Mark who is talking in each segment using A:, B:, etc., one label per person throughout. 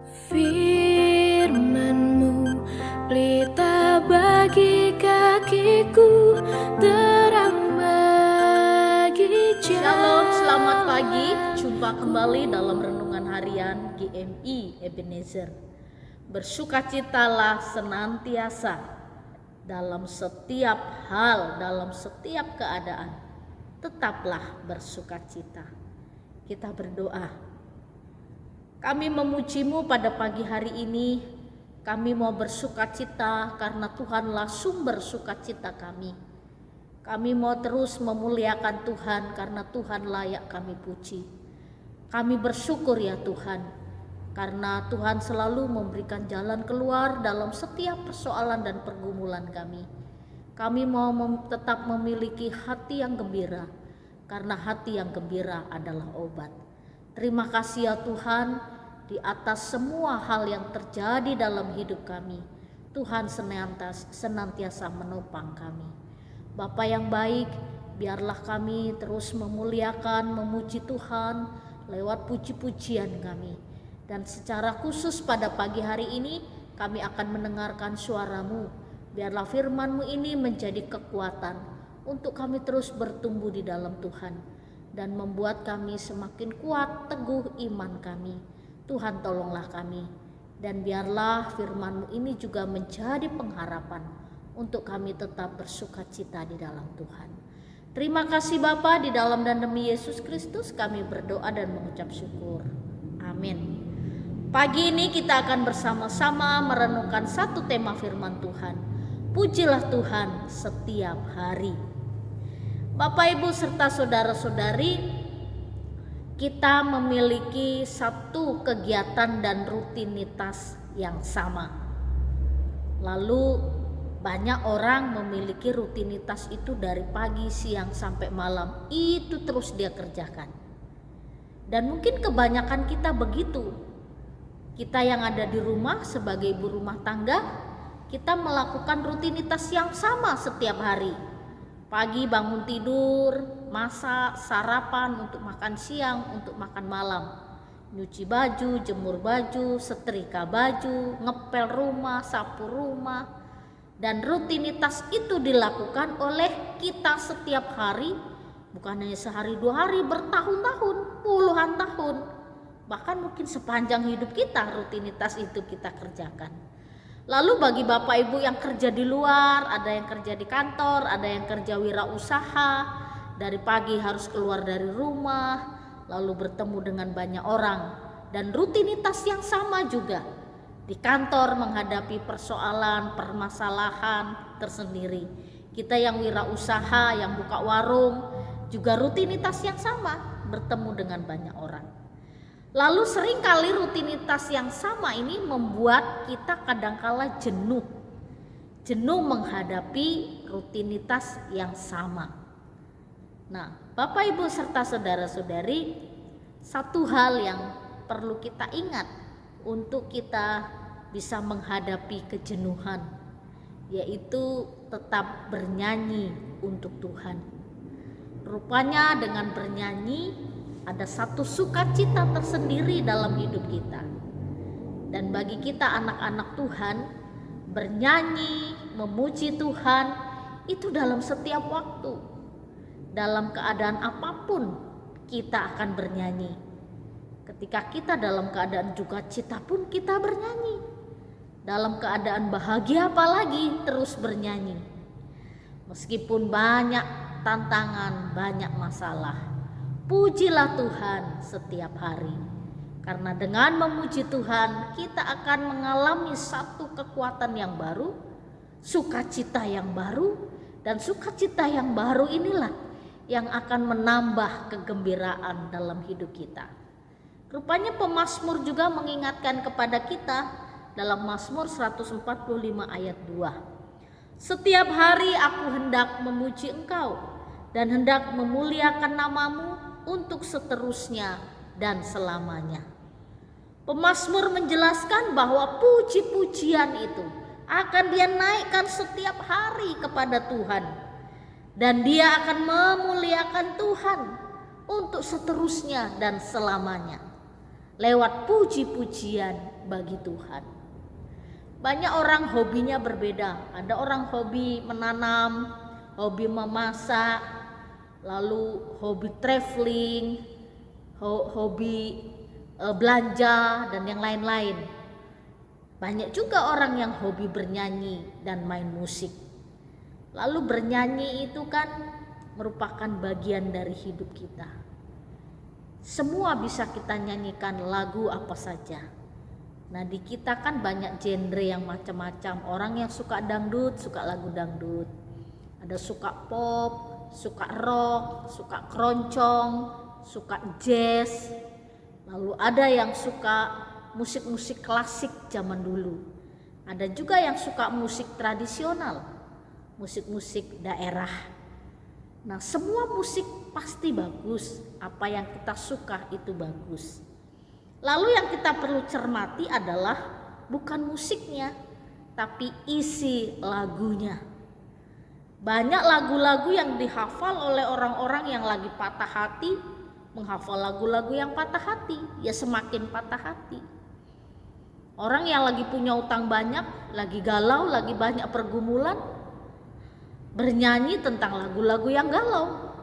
A: Firman-Mu pelita bagi kakiku, terang bagi jalan.
B: Shalom, selamat pagi. Jumpa kembali dalam renungan harian GMI Ebenezer. Bersukacitalah senantiasa dalam setiap hal, dalam setiap keadaan. Tetaplah bersukacita. Kita berdoa. Kami memuji-Mu pada pagi hari ini. Kami mau bersukacita karena Tuhanlah sumber sukacita kami. Kami mau terus memuliakan Tuhan karena Tuhan layak kami puji. Kami bersyukur ya Tuhan, karena Tuhan selalu memberikan jalan keluar dalam setiap persoalan dan pergumulan kami. Kami mau tetap memiliki hati yang gembira, karena hati yang gembira adalah obat. Terima kasih ya Tuhan, di atas semua hal yang terjadi dalam hidup kami, Tuhan senantiasa menopang kami. Bapa yang baik, biarlah kami terus memuliakan, memuji Tuhan lewat puji-pujian kami. Dan secara khusus pada pagi hari ini kami akan mendengarkan suara-Mu. Biarlah firman-Mu ini menjadi kekuatan untuk kami terus bertumbuh di dalam Tuhan dan membuat kami semakin kuat, teguh iman kami. Tuhan tolonglah kami, dan biarlah firman-Mu ini juga menjadi pengharapan untuk kami tetap bersukacita di dalam Tuhan. Terima kasih Bapa, di dalam dan demi Yesus Kristus kami berdoa dan mengucap syukur. Amin. Pagi ini kita akan bersama-sama merenungkan satu tema firman Tuhan. Pujilah Tuhan setiap hari. Bapak, Ibu, serta saudara-saudari, kita memiliki satu kegiatan dan rutinitas yang sama. Lalu banyak orang memiliki rutinitas itu dari pagi, siang, sampai malam. Itu terus dia kerjakan. Dan mungkin kebanyakan kita begitu. Kita yang ada di rumah sebagai ibu rumah tangga, kita melakukan rutinitas yang sama setiap hari. Pagi bangun tidur, masak, sarapan untuk makan siang, untuk makan malam. Nyuci baju, jemur baju, setrika baju, ngepel rumah, sapu rumah. Dan rutinitas itu dilakukan oleh kita setiap hari, bukan hanya sehari dua hari, bertahun-tahun, puluhan tahun. Bahkan mungkin sepanjang hidup kita rutinitas itu kita kerjakan. Lalu bagi Bapak Ibu yang kerja di luar, ada yang kerja di kantor, ada yang kerja wirausaha, dari pagi harus keluar dari rumah, lalu bertemu dengan banyak orang. Dan rutinitas yang sama juga. Di kantor menghadapi persoalan, permasalahan tersendiri. Kita yang wirausaha, yang buka warung, juga rutinitas yang sama, bertemu dengan banyak orang. Lalu seringkali rutinitas yang sama ini membuat kita kadangkala jenuh. Jenuh menghadapi rutinitas yang sama. Nah, Bapak Ibu serta saudara-saudari, satu hal yang perlu kita ingat untuk kita bisa menghadapi kejenuhan, yaitu tetap bernyanyi untuk Tuhan. Rupanya dengan bernyanyi ada satu sukacita tersendiri dalam hidup kita. Dan bagi kita anak-anak Tuhan, bernyanyi, memuji Tuhan itu dalam setiap waktu. Dalam keadaan apapun kita akan bernyanyi. Ketika kita dalam keadaan duka cita pun kita bernyanyi. Dalam keadaan bahagia apalagi terus bernyanyi. Meskipun banyak tantangan, banyak masalah, pujilah Tuhan setiap hari. Karena dengan memuji Tuhan, kita akan mengalami satu kekuatan yang baru, sukacita yang baru, dan sukacita yang baru inilah yang akan menambah kegembiraan dalam hidup kita. Rupanya pemazmur juga mengingatkan kepada kita dalam Mazmur 145 ayat 2. Setiap hari aku hendak memuji Engkau dan hendak memuliakan nama-Mu untuk seterusnya dan selamanya. Pemazmur menjelaskan bahwa puji-pujian itu akan dia naikkan setiap hari kepada Tuhan, dan dia akan memuliakan Tuhan untuk seterusnya dan selamanya. lewat puji-pujian bagi Tuhan. Banyak orang hobinya berbeda. Ada orang hobi menanam, hobi memasak, lalu hobi traveling, hobi belanja dan yang lain-lain. Banyak juga orang yang hobi bernyanyi dan main musik. Lalu bernyanyi itu kan merupakan bagian dari hidup kita. Semua bisa kita nyanyikan lagu apa saja. Nah, di kita kan banyak genre yang macam-macam. Orang yang suka dangdut, suka lagu dangdut. Ada suka pop, suka rock, suka keroncong, suka jazz. Lalu ada yang suka musik-musik klasik zaman dulu. Ada juga yang suka musik tradisional, musik-musik daerah. Nah, semua musik pasti bagus. Apa yang kita suka itu bagus. Lalu yang kita perlu cermati adalah bukan musiknya, tapi isi lagunya. Banyak lagu-lagu yang dihafal oleh orang-orang yang lagi patah hati, menghafal lagu-lagu yang patah hati, ya semakin patah hati. Orang yang lagi punya utang banyak, lagi galau, lagi banyak pergumulan, bernyanyi tentang lagu-lagu yang galau,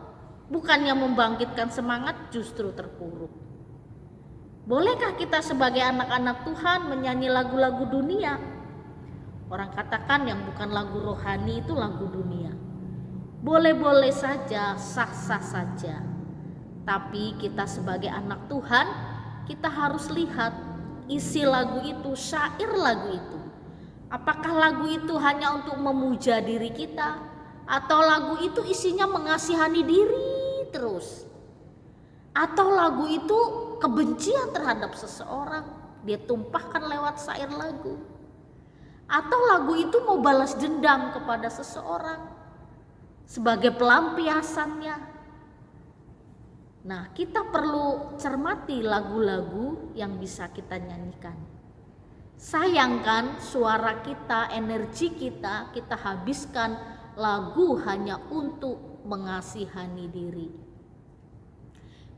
B: bukannya membangkitkan semangat, justru terpuruk. Bolehkah kita sebagai anak-anak Tuhan menyanyi lagu-lagu dunia? Orang katakan yang bukan lagu rohani itu lagu dunia. Boleh-boleh saja, sah-sah saja. Tapi kita sebagai anak Tuhan, kita harus lihat isi lagu itu, syair lagu itu. Apakah lagu itu hanya untuk memuja diri kita, atau lagu itu isinya mengasihani diri terus, atau lagu itu kebencian terhadap seseorang, dia tumpahkan lewat syair lagu, atau lagu itu mau balas dendam kepada seseorang sebagai pelampiasannya. Nah, kita perlu cermati lagu-lagu yang bisa kita nyanyikan. Sayangkan suara kita, energi kita habiskan lagu hanya untuk mengasihani diri.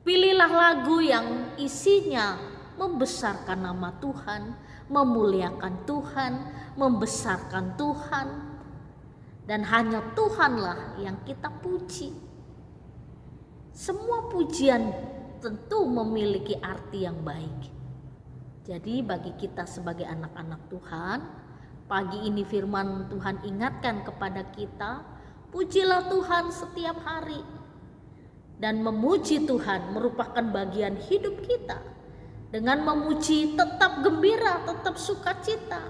B: Pilihlah lagu yang isinya membesarkan nama Tuhan, memuliakan Tuhan, membesarkan Tuhan, dan hanya Tuhanlah yang kita puji. Semua pujian tentu memiliki arti yang baik. Jadi bagi kita sebagai anak-anak Tuhan, pagi ini firman Tuhan ingatkan kepada kita, pujilah Tuhan setiap hari. Dan memuji Tuhan merupakan bagian hidup kita. Dengan memuji tetap gembira, tetap sukacita,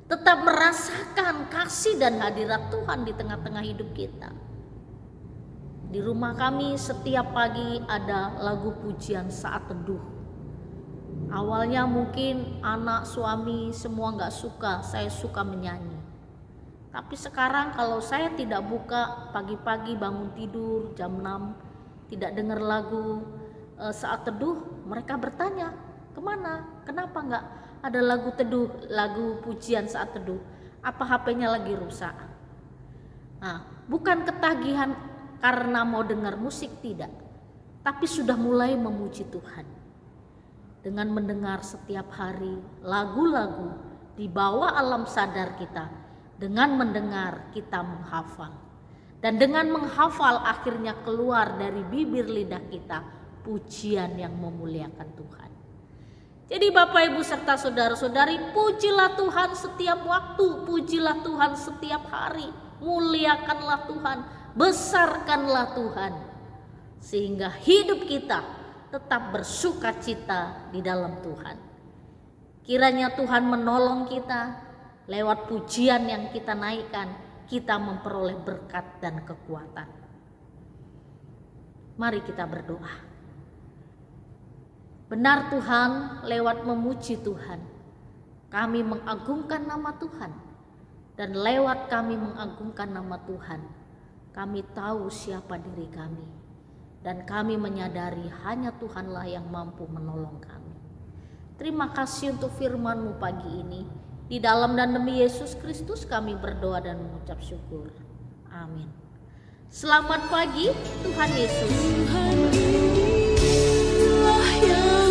B: tetap merasakan kasih dan hadirat Tuhan di tengah-tengah hidup kita. Di rumah kami setiap pagi ada lagu pujian saat teduh. Awalnya mungkin anak, suami semua gak suka, saya suka menyanyi. Tapi sekarang kalau saya tidak buka pagi-pagi bangun tidur jam 6, tidak dengar lagu saat teduh, mereka bertanya, kemana? Kenapa gak ada lagu teduh, lagu pujian saat teduh? Apa HP-nya lagi rusak? Nah, bukan ketagihan karena mau dengar musik, tidak, tapi sudah mulai memuji Tuhan. Dengan mendengar setiap hari lagu-lagu di bawah alam sadar kita, dengan mendengar kita menghafal. Dan dengan menghafal akhirnya keluar dari bibir lidah kita pujian yang memuliakan Tuhan. Jadi Bapak Ibu serta saudara-saudari, pujilah Tuhan setiap waktu, pujilah Tuhan setiap hari, muliakanlah Tuhan, besarkanlah Tuhan, sehingga hidup kita tetap bersukacita di dalam Tuhan. Kiranya Tuhan menolong kita lewat pujian yang kita naikkan, kita memperoleh berkat dan kekuatan. Mari kita berdoa. Benar Tuhan, lewat memuji Tuhan, kami mengagungkan nama Tuhan. Dan lewat kami mengagungkan nama Tuhan, kami tahu siapa diri kami. Dan kami menyadari hanya Tuhanlah yang mampu menolong kami. Terima kasih untuk firman-Mu pagi ini. Di dalam dan demi Yesus Kristus kami berdoa dan mengucap syukur. Amin. Selamat pagi, Tuhan Yesus.
A: Tuhan inilah yang